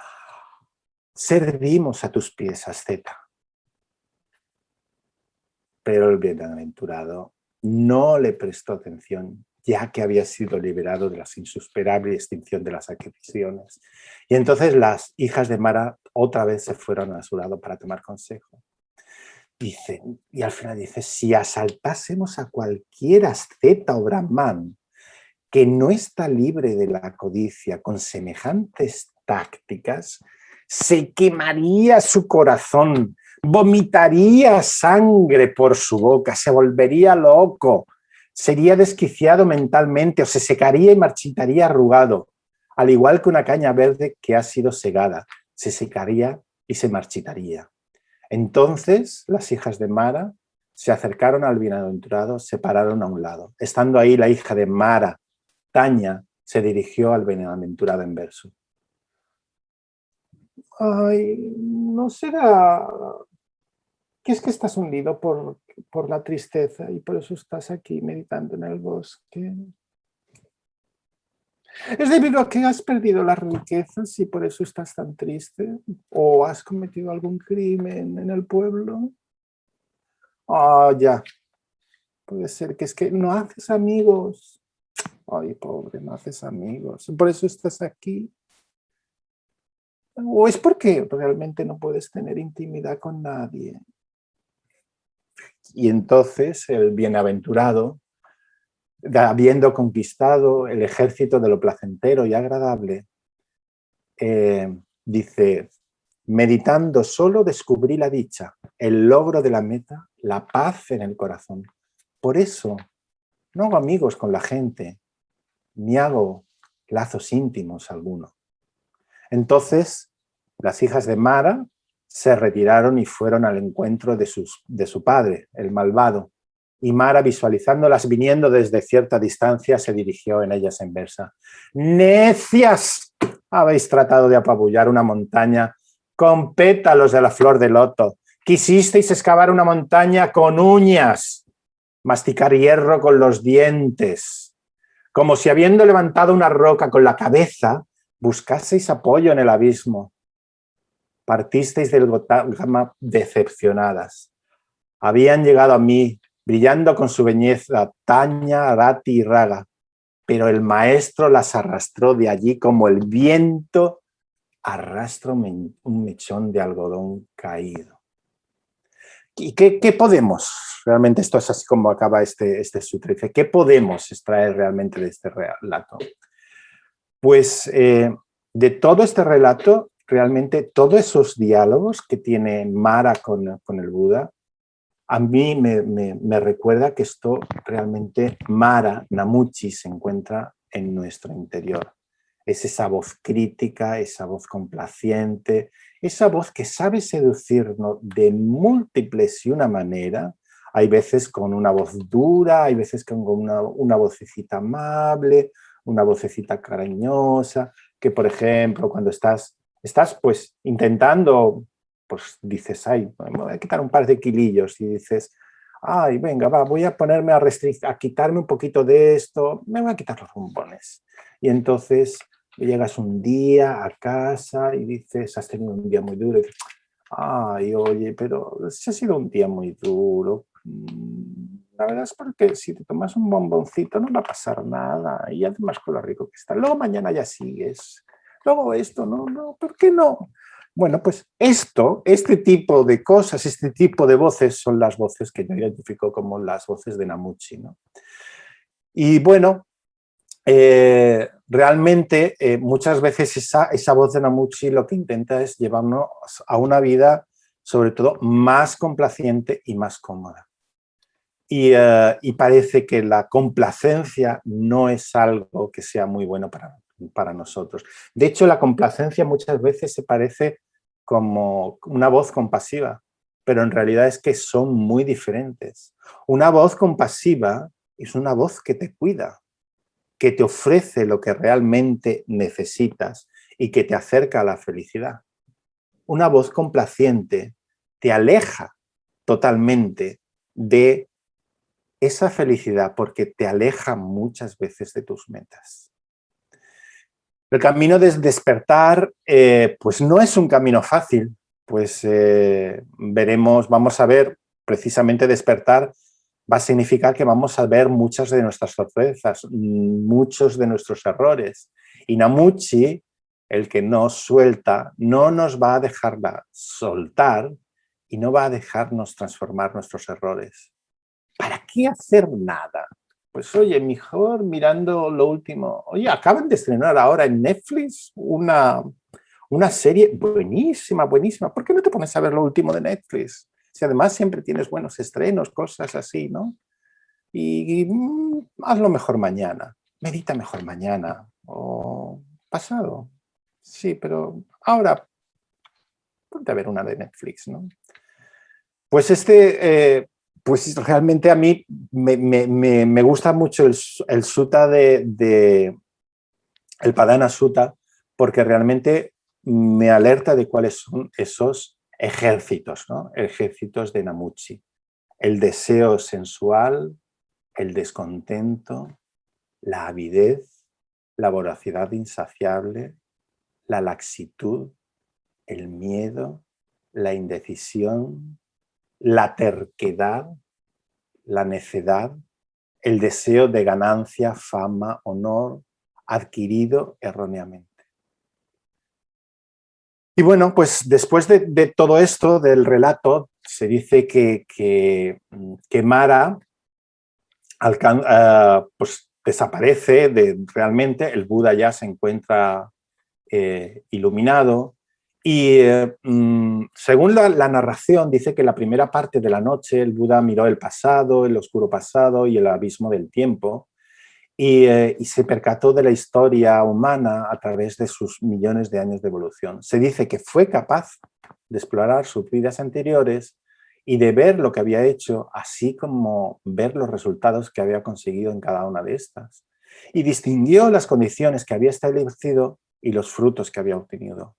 servimos a tus pies, asceta. Pero el bienaventurado no le prestó atención, ya que había sido liberado de la insuperable extinción de las adquisiciones. Y entonces las hijas de Mara otra vez se fueron a su lado para tomar consejo. Dice, y al final dice: si asaltásemos a cualquier asceta o brahman que no está libre de la codicia con semejantes tácticas, se quemaría su corazón, vomitaría sangre por su boca, se volvería loco, sería desquiciado mentalmente o se secaría y marchitaría arrugado, al igual que una caña verde que ha sido segada, se secaría y se marchitaría. Entonces las hijas de Mara se acercaron al bienaventurado, se pararon a un lado. Estando ahí la hija de Mara, Tanya, se dirigió al bienaventurado en verso: ay, ¿no será que es que estás hundido por la tristeza y por eso estás aquí meditando en el bosque? ¿Es debido a que has perdido las riquezas y por eso estás tan triste? ¿O has cometido algún crimen en el pueblo? Ya, puede ser que es que no haces amigos. Ay, pobre, no haces amigos. Por eso estás aquí. ¿O es porque realmente no puedes tener intimidad con nadie? Y entonces el bienaventurado, habiendo conquistado el ejército de lo placentero y agradable, dice, meditando solo descubrí la dicha, el logro de la meta, la paz en el corazón. Por eso no hago amigos con la gente, ni hago lazos íntimos alguno. Entonces, las hijas de Mara se retiraron y fueron al encuentro de su padre, el malvado. Y Mara, visualizándolas viniendo desde cierta distancia, se dirigió en ellas en versa. ¡Necias! Habéis tratado de apabullar una montaña con pétalos de la flor de loto. Quisisteis excavar una montaña con uñas, masticar hierro con los dientes, como si habiendo levantado una roca con la cabeza, buscaseis apoyo en el abismo. Partisteis del Gotama decepcionadas. Habían llegado a mí, brillando con su belleza, Taña, Arati y Raga, pero el maestro las arrastró de allí como el viento arrastra un mechón de algodón caído. ¿Y qué podemos? Realmente esto es así como acaba este sutra. Dice, ¿qué podemos extraer realmente de este relato? Pues de todo este relato, realmente todos esos diálogos que tiene Mara con el Buda, a mí me recuerda que esto realmente Mara, Namuchi, se encuentra en nuestro interior. Es esa voz crítica, esa voz complaciente, esa voz que sabe seducirnos de múltiples y una manera. Hay veces con una voz dura, hay veces con una vocecita amable, una vocecita cariñosa, que por ejemplo cuando estás pues intentando, pues dices, ay, me voy a quitar un par de kilillos y dices, ay, venga, va, voy a ponerme a quitarme un poquito de esto, me voy a quitar los bombones. Y entonces llegas un día a casa y dices, has tenido un día muy duro, y dices, ay, oye, pero si ha sido un día muy duro, la verdad es porque si te tomas un bomboncito no va a pasar nada y además con lo rico que está. Luego mañana ya sigues. Luego esto, no, ¿por qué no? Bueno, pues este tipo de cosas, este tipo de voces son las voces que yo identifico como las voces de Namuchi, ¿no? Y bueno, realmente muchas veces esa voz de Namuchi lo que intenta es llevarnos a una vida sobre todo más complaciente y más cómoda. Y parece que la complacencia no es algo que sea muy bueno para nosotros. De hecho, la complacencia muchas veces se parece como una voz compasiva, pero en realidad es que son muy diferentes. Una voz compasiva es una voz que te cuida, que te ofrece lo que realmente necesitas y que te acerca a la felicidad. Una voz complaciente te aleja totalmente de esa felicidad porque te aleja muchas veces de tus metas. El camino de despertar pues no es un camino fácil, pues vamos a ver precisamente despertar va a significar que vamos a ver muchas de nuestras sorpresas, muchos de nuestros errores. Y Namuchi, el que nos suelta, no nos va a dejar soltar y no va a dejarnos transformar nuestros errores. ¿Para qué hacer nada? Pues oye, mejor mirando lo último. Oye, acaban de estrenar ahora en Netflix una serie buenísima, buenísima. ¿Por qué no te pones a ver lo último de Netflix? Si además siempre tienes buenos estrenos, cosas así, ¿no? Y hazlo mejor mañana, medita mejor mañana o pasado. Sí, pero ahora ponte a ver una de Netflix, ¿no? Pues pues realmente a mí me gusta mucho el sutta el Padana Sutta, porque realmente me alerta de cuáles son esos ejércitos, ¿no? Ejércitos de Namuchi. El deseo sensual, el descontento, la avidez, la voracidad insaciable, la laxitud, el miedo, la indecisión, la terquedad, la necedad, el deseo de ganancia, fama, honor, adquirido erróneamente. Y bueno, pues después de todo esto, del relato, se dice que Mara pues desaparece realmente, el Buda ya se encuentra iluminado y según la narración dice que la primera parte de la noche el Buda miró el pasado, el oscuro pasado y el abismo del tiempo y se percató de la historia humana a través de sus millones de años de evolución. Se dice que fue capaz de explorar sus vidas anteriores y de ver lo que había hecho, así como ver los resultados que había conseguido en cada una de estas. Y distinguió las condiciones que había establecido y los frutos que había obtenido.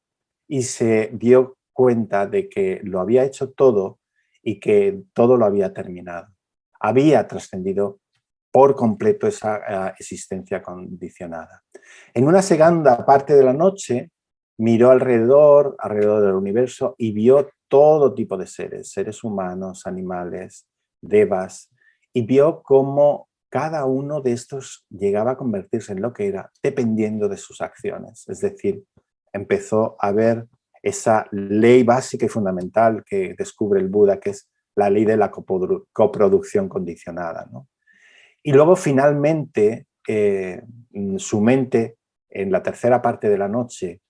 Y se dio cuenta de que lo había hecho todo y que todo lo había terminado. Había trascendido por completo esa existencia condicionada. En una segunda parte de la noche miró alrededor del universo y vio todo tipo de seres humanos, animales, devas, y vio cómo cada uno de estos llegaba a convertirse en lo que era dependiendo de sus acciones. Es decir, empezó a ver esa ley básica y fundamental que descubre el Buda, que es la ley de la coproducción condicionada, ¿no? Y luego finalmente su mente en la tercera parte de la noche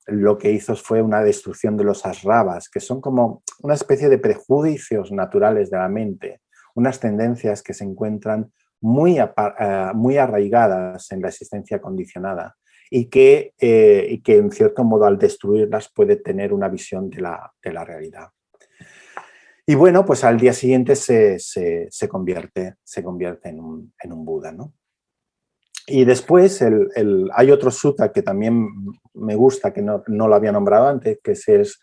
lo que hizo fue una destrucción de los asravas, que son como una especie de prejuicios naturales de la mente, unas tendencias que se encuentran muy arraigadas en la existencia condicionada y que en cierto modo al destruirlas puede tener una visión de la realidad. Y bueno, pues al día siguiente se convierte en un Buda, ¿no? Y después hay otro sutta que también me gusta, que no lo había nombrado antes, que es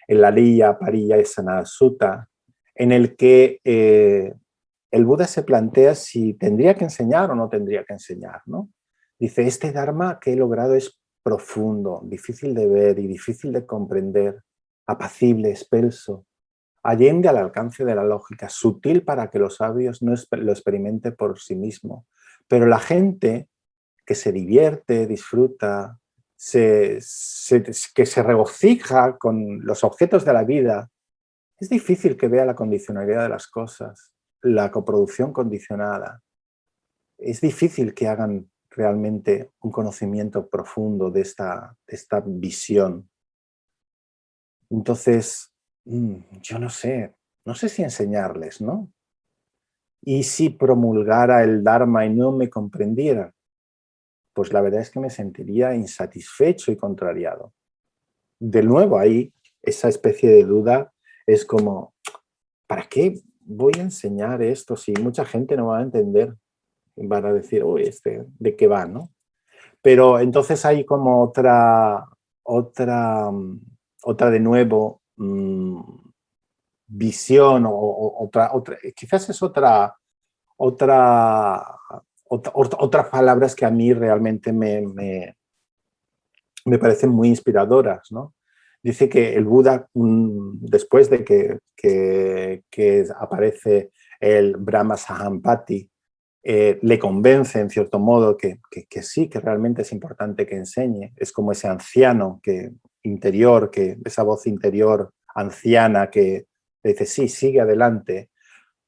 el Aliya Pariyasana Sutta, en el que el Buda se plantea si tendría que enseñar o no tendría que enseñar, ¿no? Dice, este Dharma que he logrado es profundo, difícil de ver y difícil de comprender, apacible, excelso, allende al alcance de la lógica, sutil para que los sabios no lo experimenten por sí mismo. Pero la gente que se divierte, disfruta, que se regocija con los objetos de la vida, es difícil que vea la condicionalidad de las cosas, la coproducción condicionada. Es difícil que hagan realmente un conocimiento profundo de esta visión. Entonces, yo no sé si enseñarles, ¿no? Y si promulgara el Dharma y no me comprendieran, pues la verdad es que me sentiría insatisfecho y contrariado. De nuevo, ahí esa especie de duda es como, ¿para qué voy a enseñar esto si mucha gente no va a entender? Van a decir, uy, ¿de qué va, no? Pero entonces hay como otra de nuevo, visión o otra, quizás es otras palabras que a mí realmente me parecen muy inspiradoras, ¿no? Dice que el Buda, después de que aparece el Brahma Sahampati, le convence en cierto modo que sí, que realmente es importante que enseñe. Es como ese anciano interior, esa voz interior anciana que dice, sí, sigue adelante.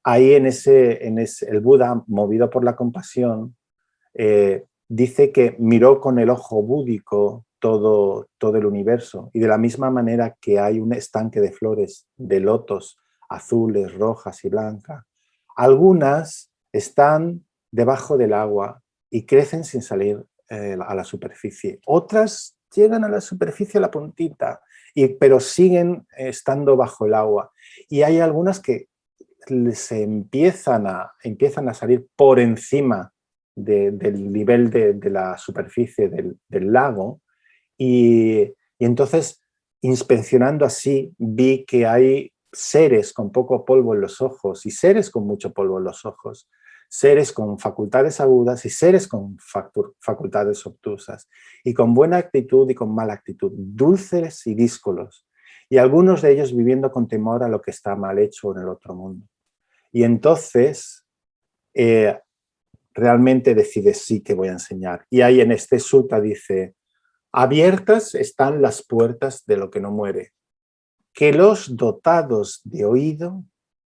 Ahí el Buda, movido por la compasión, dice que miró con el ojo búdico todo el universo y de la misma manera que hay un estanque de flores de lotos azules, rojas y blancas, algunas están debajo del agua y crecen sin salir a la superficie. Otras llegan a la superficie a la puntita, pero siguen estando bajo el agua. Y hay algunas que se empiezan a salir por encima del nivel de la superficie del lago y entonces, inspeccionando así, vi que hay seres con poco polvo en los ojos y seres con mucho polvo en los ojos, seres con facultades agudas y seres con facultades obtusas, y con buena actitud y con mala actitud, dulces y díscolos, y algunos de ellos viviendo con temor a lo que está mal hecho en el otro mundo. Y entonces, realmente decides sí que voy a enseñar. Y ahí en este sutta dice, abiertas están las puertas de lo que no muere. que los dotados de oído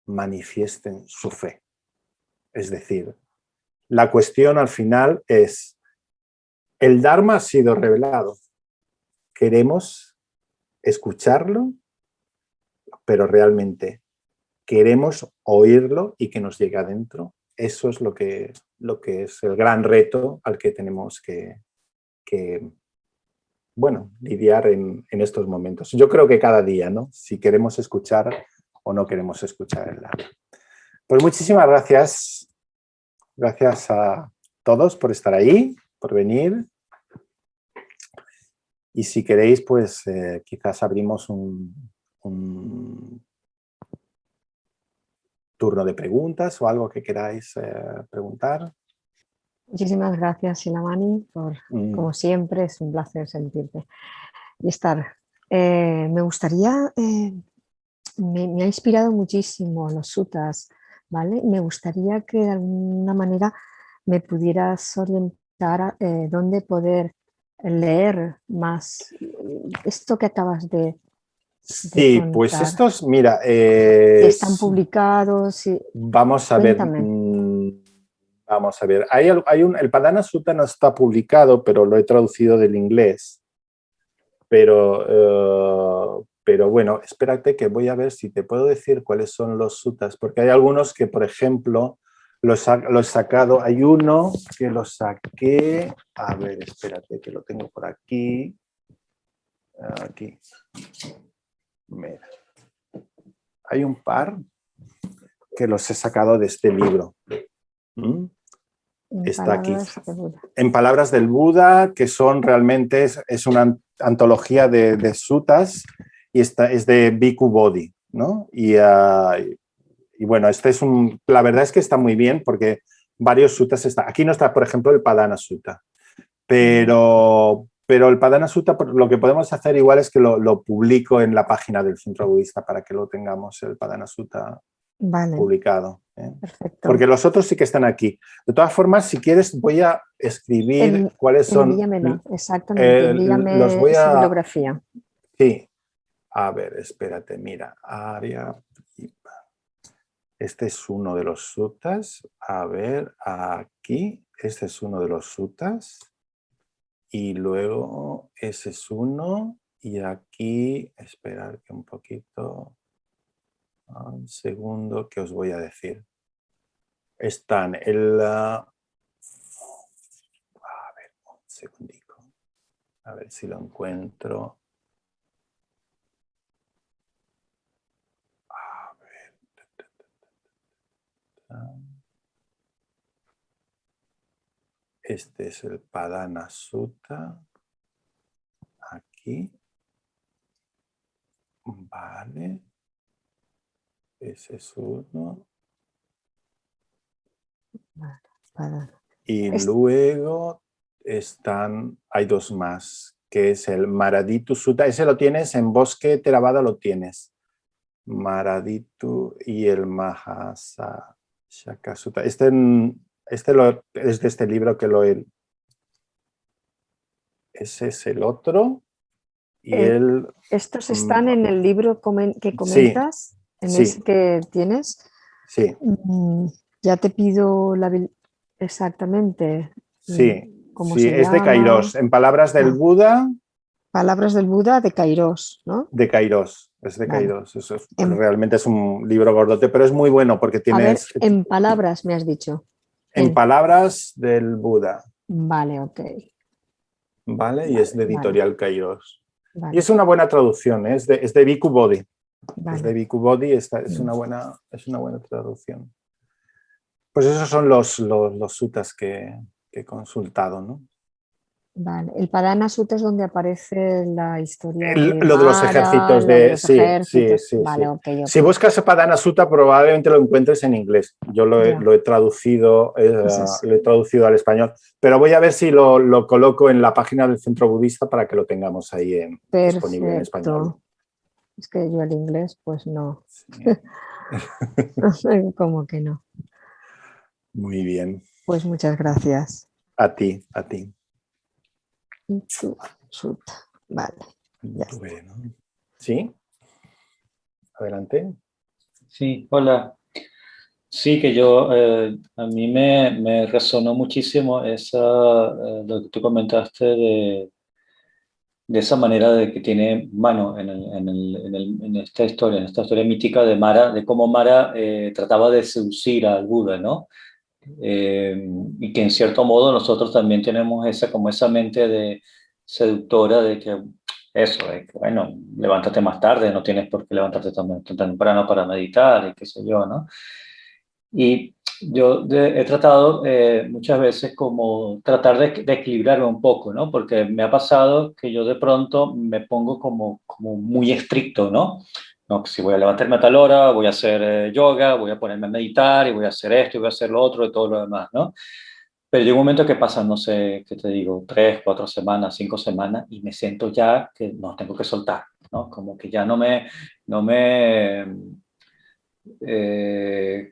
manifiesten su fe. Es decir, la cuestión al final es, el Dharma ha sido revelado, queremos escucharlo, pero realmente queremos oírlo y que nos llegue adentro. Eso es lo que es el gran reto al que tenemos que bueno, lidiar en estos momentos. Yo creo que cada día, ¿no? Si queremos escuchar o no queremos escuchar el Dharma. Pues muchísimas gracias. Gracias a todos por estar ahí, por venir. Y si queréis, pues quizás abrimos un turno de preguntas o algo que queráis preguntar. Muchísimas gracias, Silamani, como siempre, es un placer sentirte y estar. Me gustaría, me ha inspirado muchísimo los suttas, ¿vale? Me gustaría que de alguna manera me pudieras orientar a dónde poder leer más esto que acabas de Sí, contar. pues estos, mira... están publicados. Vamos a ver. Vamos a ver. El Padana Sutta no está publicado, pero lo he traducido del inglés. Pero bueno, espérate que voy a ver si te puedo decir cuáles son los suttas, porque hay algunos que, por ejemplo, los he sacado. Hay uno que lo saqué. A ver, espérate que lo tengo por aquí. Aquí. Mira. Hay un par que los he sacado de este libro. Está aquí. En Palabras del Buda, que son realmente, es una antología de suttas y es de Bhikkhu Bodhi, ¿no? Y bueno, este es la verdad es que está muy bien porque varios suttas están. Aquí no está, por ejemplo, el Padana Sutta, pero el Padana Sutta lo que podemos hacer igual es que lo publico en la página del Centro Budista para que lo tengamos, el Padana Sutta publicado. Perfecto. Porque los otros sí que están aquí. De todas formas, si quieres, voy a escribir cuáles son... Envíamelo, exactamente. Envíame los voy a... bibliografía. Sí. A ver, espérate, mira. Este es uno de los suttas. A ver, aquí. Este es uno de los suttas. Y luego ese es uno. Y aquí, esperad que un poquito... Un segundo, que os voy a decir. Están el... a ver, un segundico. A ver si lo encuentro. A ver. Este es el Padana Sutta. Aquí. Vale. Ese es uno. Y luego hay dos más, que es el Maraditu Sutta. Ese lo tienes en Bosque Theravada, lo tienes. Maraditu y el Mahasakya Sutta. Este es de este libro que ese es el otro. Y estos están en el libro que comentas, sí, en ese que tienes. Sí. Ya te pido exactamente. Sí, ¿Cómo sí, se es llama? de Kairos. En Palabras del Buda. Palabras del Buda de Kairos, ¿no? De Kairos, es de Kairos. Eso es, realmente es un libro gordote, pero es muy bueno porque tienes... A ver, en palabras me has dicho. En Palabras del Buda. Vale, ok. Vale, y es de Editorial Kairos. Vale. Y es una buena traducción, ¿eh? es de Bhikkhu Bodhi. Vale. Es de Bhikkhu Bodhi, es una buena traducción. Pues esos son los suttas que he consultado, ¿no? Vale. El Padana Sutta es donde aparece la historia lo de los ejércitos Sí. Vale, okay. Si buscas Padana Sutta probablemente lo encuentres en inglés. Yo lo he traducido al español, pero voy a ver si lo coloco en la página del Centro Budista para que lo tengamos ahí disponible en español. Es que yo el inglés pues no. Sí. Como que no. Muy bien. Pues muchas gracias. A ti. Sutta. Vale. Ya bueno. ¿Sí? Adelante. Sí, hola. Sí, que yo, a mí me resonó muchísimo lo que tú comentaste de esa manera de que tiene mano en esta historia mítica de Mara, de cómo Mara trataba de seducir al Buda, ¿no? Y que en cierto modo nosotros también tenemos como esa mente de seductora de que eso, de que, bueno, levántate más tarde, no tienes por qué levantarte tan temprano para meditar y qué sé yo, ¿no? Y yo he tratado muchas veces como tratar de equilibrarme un poco, ¿no? Porque me ha pasado que yo de pronto me pongo como muy estricto, ¿no? No, que si voy a levantarme a tal hora, voy a hacer yoga, voy a ponerme a meditar y voy a hacer esto y voy a hacer lo otro y todo lo demás, ¿no? Pero llega un momento que pasan, no sé, ¿qué te digo? 3, 4 semanas, 5 semanas y me siento ya que no, tengo que soltar, ¿no? Como que ya no me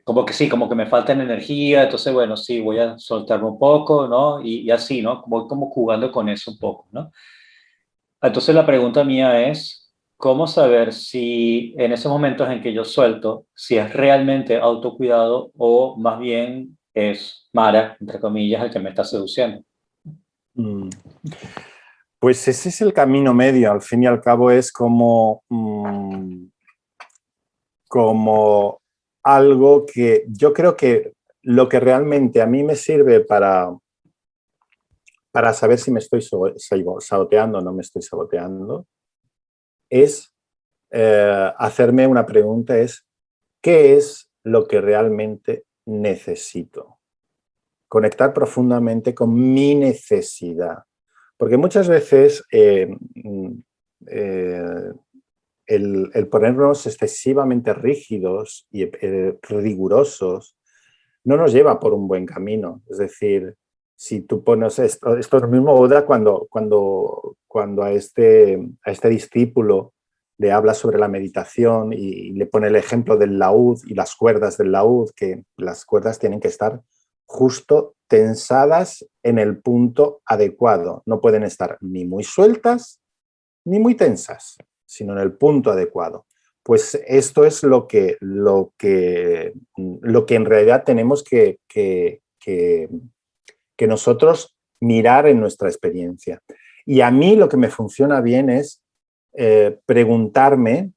como que sí, como que me falta energía, entonces bueno, sí, voy a soltarme un poco, ¿no? Y así, ¿no? Voy como jugando con eso un poco, ¿no? Entonces la pregunta mía es, ¿cómo saber si en esos momentos en que yo suelto, si es realmente autocuidado o más bien es Mara, entre comillas, el que me está seduciendo? Pues ese es el camino medio, al fin y al cabo es como algo que yo creo que lo que realmente a mí me sirve para saber si me estoy saboteando o no me estoy saboteando es hacerme una pregunta, es ¿qué es lo que realmente necesito? Conectar profundamente con mi necesidad. Porque muchas veces el ponernos excesivamente rígidos y rigurosos no nos lleva por un buen camino. Es decir, si tú pones esto es lo mismo Buda cuando a este discípulo le habla sobre la meditación y le pone el ejemplo del laúd y las cuerdas del laúd, que las cuerdas tienen que estar justo tensadas en el punto adecuado. No pueden estar ni muy sueltas ni muy tensas, sino en el punto adecuado. Pues esto es lo que en realidad tenemos que nosotros mirar en nuestra experiencia. Y a mí lo que me funciona bien es preguntarme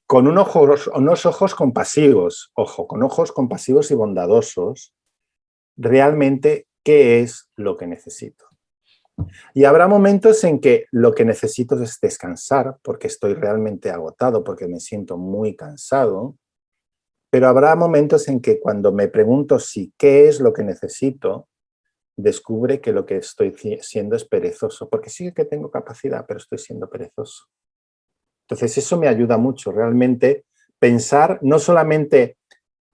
con unos ojos compasivos, con ojos compasivos y bondadosos, realmente qué es lo que necesito. Y habrá momentos en que lo que necesito es descansar porque estoy realmente agotado, porque me siento muy cansado, pero habrá momentos en que cuando me pregunto si qué es lo que necesito, descubre que lo que estoy siendo es perezoso, porque sí que tengo capacidad, pero estoy siendo perezoso. Entonces eso me ayuda mucho, realmente pensar no solamente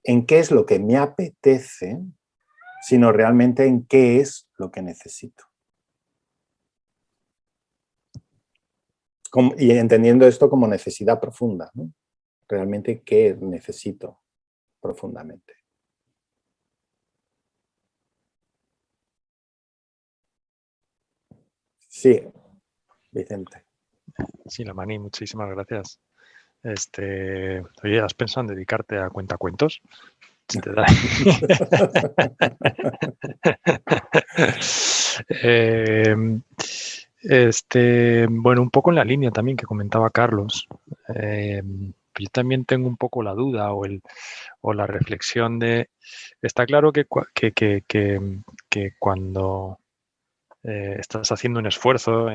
en qué es lo que me apetece, sino realmente en qué es lo que necesito. Y entendiendo esto como necesidad profunda, ¿no? Realmente qué necesito profundamente. Sí, Vicente. Sí, Lamani, muchísimas gracias. Oye, ¿has pensado en dedicarte a cuentacuentos? Si te da. Bueno, un poco en la línea también que comentaba Carlos. Yo también tengo un poco la duda o la reflexión de, está claro que cuando estás haciendo un esfuerzo,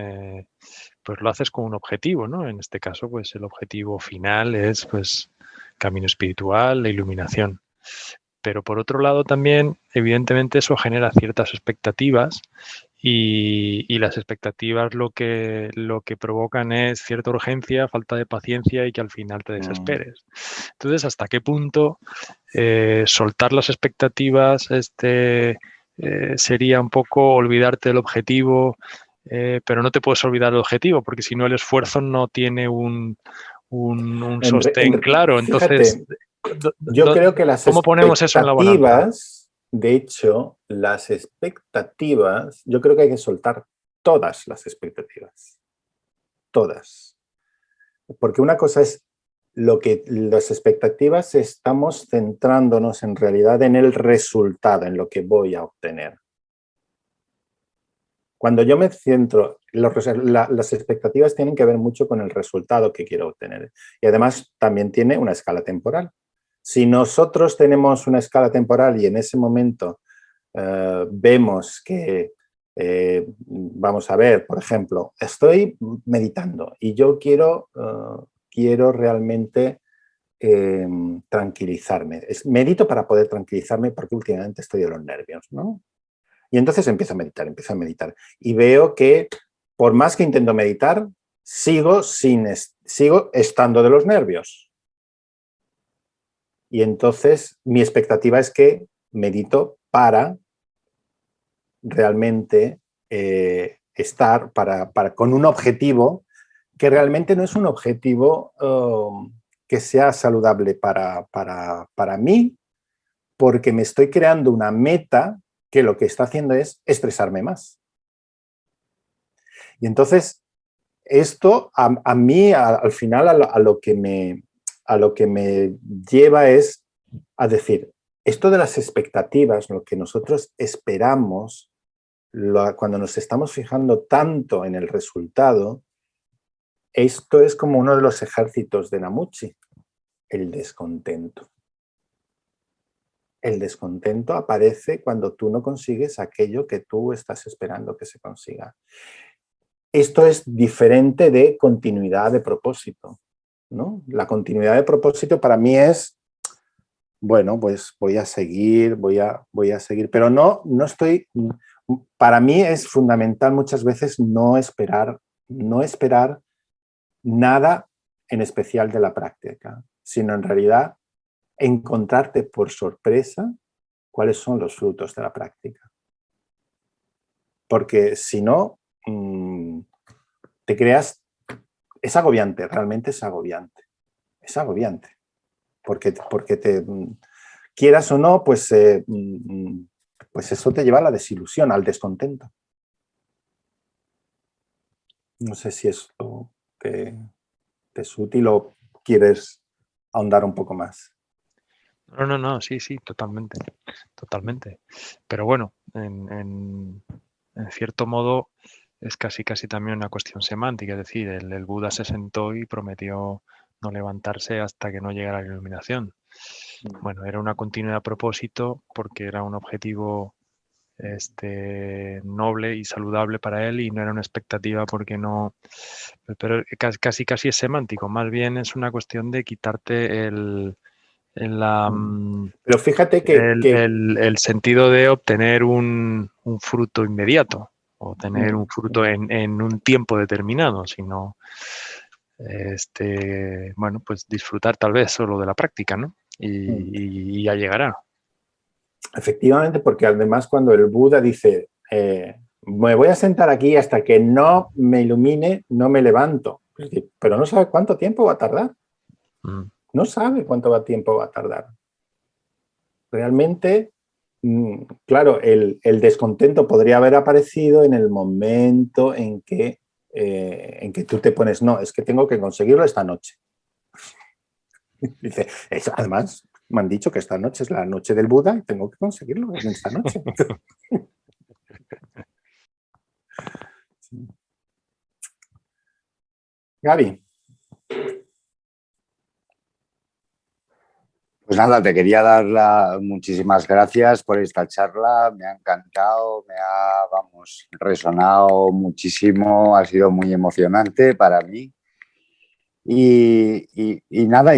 pues lo haces con un objetivo, ¿no? En este caso, pues el objetivo final es, pues, camino espiritual, la iluminación. Pero por otro lado también, evidentemente, eso genera ciertas expectativas y las expectativas lo que provocan es cierta urgencia, falta de paciencia y que al final te desesperes. Entonces, ¿hasta qué punto soltar las expectativas sería un poco olvidarte del objetivo, pero no te puedes olvidar del objetivo, porque si no el esfuerzo no tiene un sostén claro. Entonces, fíjate, yo creo que las ¿cómo ponemos eso en la balanza? expectativas, de hecho, yo creo que hay que soltar todas las expectativas. Todas. Porque una cosa es las expectativas estamos centrándonos en realidad en el resultado, en lo que voy a obtener. Cuando yo me centro, las expectativas tienen que ver mucho con el resultado que quiero obtener. Y además también tiene una escala temporal. Si nosotros tenemos una escala temporal y en ese momento vemos que, vamos a ver, por ejemplo, estoy meditando y yo quiero realmente tranquilizarme. Medito para poder tranquilizarme porque últimamente estoy de los nervios, ¿no? Y entonces empiezo a meditar. Y veo que por más que intento meditar, sigo estando de los nervios. Y entonces mi expectativa es que medito para realmente estar con un objetivo que realmente no es un objetivo que sea saludable para mí, porque me estoy creando una meta que lo que está haciendo es estresarme más. Y entonces, esto a mí, al final, a lo que me lleva es a decir, esto de las expectativas, lo que nosotros esperamos, cuando nos estamos fijando tanto en el resultado, esto es como uno de los ejércitos de Namuchi, el descontento. El descontento aparece cuando tú no consigues aquello que tú estás esperando que se consiga. Esto es diferente de continuidad de propósito, ¿no? La continuidad de propósito para mí es, bueno, pues voy a seguir, pero no estoy, para mí es fundamental muchas veces no esperar nada en especial de la práctica, sino en realidad encontrarte por sorpresa cuáles son los frutos de la práctica. Porque si no, te creas... Es agobiante, realmente es agobiante. Es agobiante. Porque te quieras o no, pues eso te lleva a la desilusión, al descontento. No sé si esto te es útil o quieres ahondar un poco más. No, sí, totalmente. Pero bueno, en cierto modo es casi también una cuestión semántica, es decir, el Buda se sentó y prometió no levantarse hasta que no llegara la iluminación. Bueno, era una continuidad a propósito porque era un objetivo noble y saludable para él y no era una expectativa porque no... Pero casi es semántico, más bien es una cuestión de quitarte pero fíjate el sentido de obtener un fruto inmediato o tener un fruto en un tiempo determinado, sino bueno, pues disfrutar tal vez solo de la práctica, ¿no? Y ya llegará. Efectivamente, porque además cuando el Buda dice me voy a sentar aquí hasta que no me ilumine, no me levanto, pero no sabe cuánto tiempo va a tardar. No sabe cuánto tiempo va a tardar. Realmente, claro, el descontento podría haber aparecido en el momento en que tú te pones, no, es que tengo que conseguirlo esta noche. Dice, además, me han dicho que esta noche es la noche del Buda y tengo que conseguirlo en esta noche. Sí. Gaby. Pues nada, te quería dar muchísimas gracias por esta charla, me ha encantado, me ha, resonado muchísimo, ha sido muy emocionante para mí. Y nada,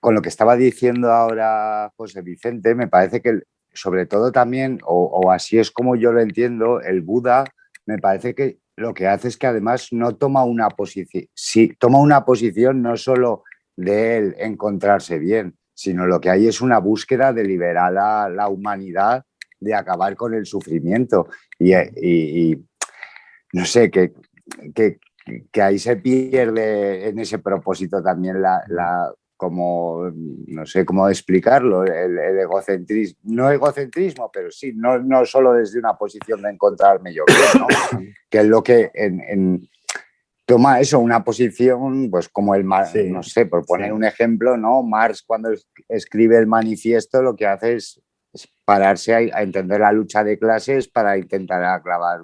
con lo que estaba diciendo ahora José Vicente, me parece que sobre todo también, o así es como yo lo entiendo, el Buda me parece que lo que hace es que además no toma una posición, sí, toma una posición no solo de él encontrarse bien, sino lo que hay es una búsqueda de liberar a la humanidad, de acabar con el sufrimiento. Y no sé, que ahí se pierde en ese propósito también como, no sé cómo explicarlo, el egocentrismo, no egocentrismo, pero sí, no solo desde una posición de encontrarme yo bien, ¿no? Que es lo que toma eso, una posición, pues como el Marx, Sí, no sé, por poner sí. un ejemplo, ¿no? Marx cuando escribe el manifiesto lo que hace es pararse a entender la lucha de clases para intentar acabar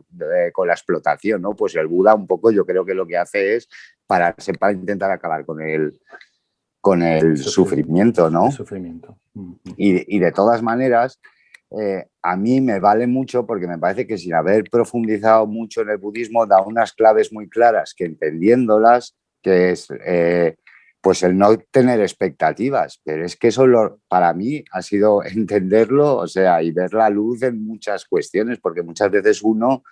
con la explotación, ¿no? Pues el Buda un poco yo creo que lo que hace es pararse para intentar acabar con el sufrimiento, ¿no? El sufrimiento. Y de todas maneras, a mí me vale mucho porque me parece que sin haber profundizado mucho en el budismo da unas claves muy claras que entendiéndolas, que es pues el no tener expectativas, pero es que eso para mí ha sido entenderlo, o sea, y ver la luz en muchas cuestiones, porque muchas veces uno,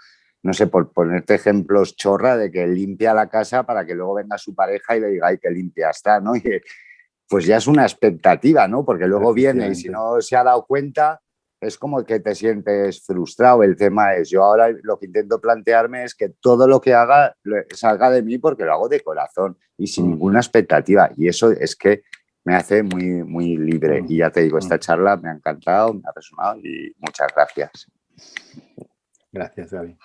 no sé, por ponerte ejemplos chorra de que limpia la casa para que luego venga su pareja y le diga, ay, qué limpia está, ¿no? Y, pues ya es una expectativa, ¿no? Porque luego viene y si no se ha dado cuenta, es como que te sientes frustrado. El tema es, yo ahora lo que intento plantearme es que todo lo que haga salga de mí porque lo hago de corazón y sin ninguna expectativa. Y eso es que me hace muy, muy libre. Y ya te digo, esta charla me ha encantado, me ha resonado y muchas gracias. Gracias, Gaby.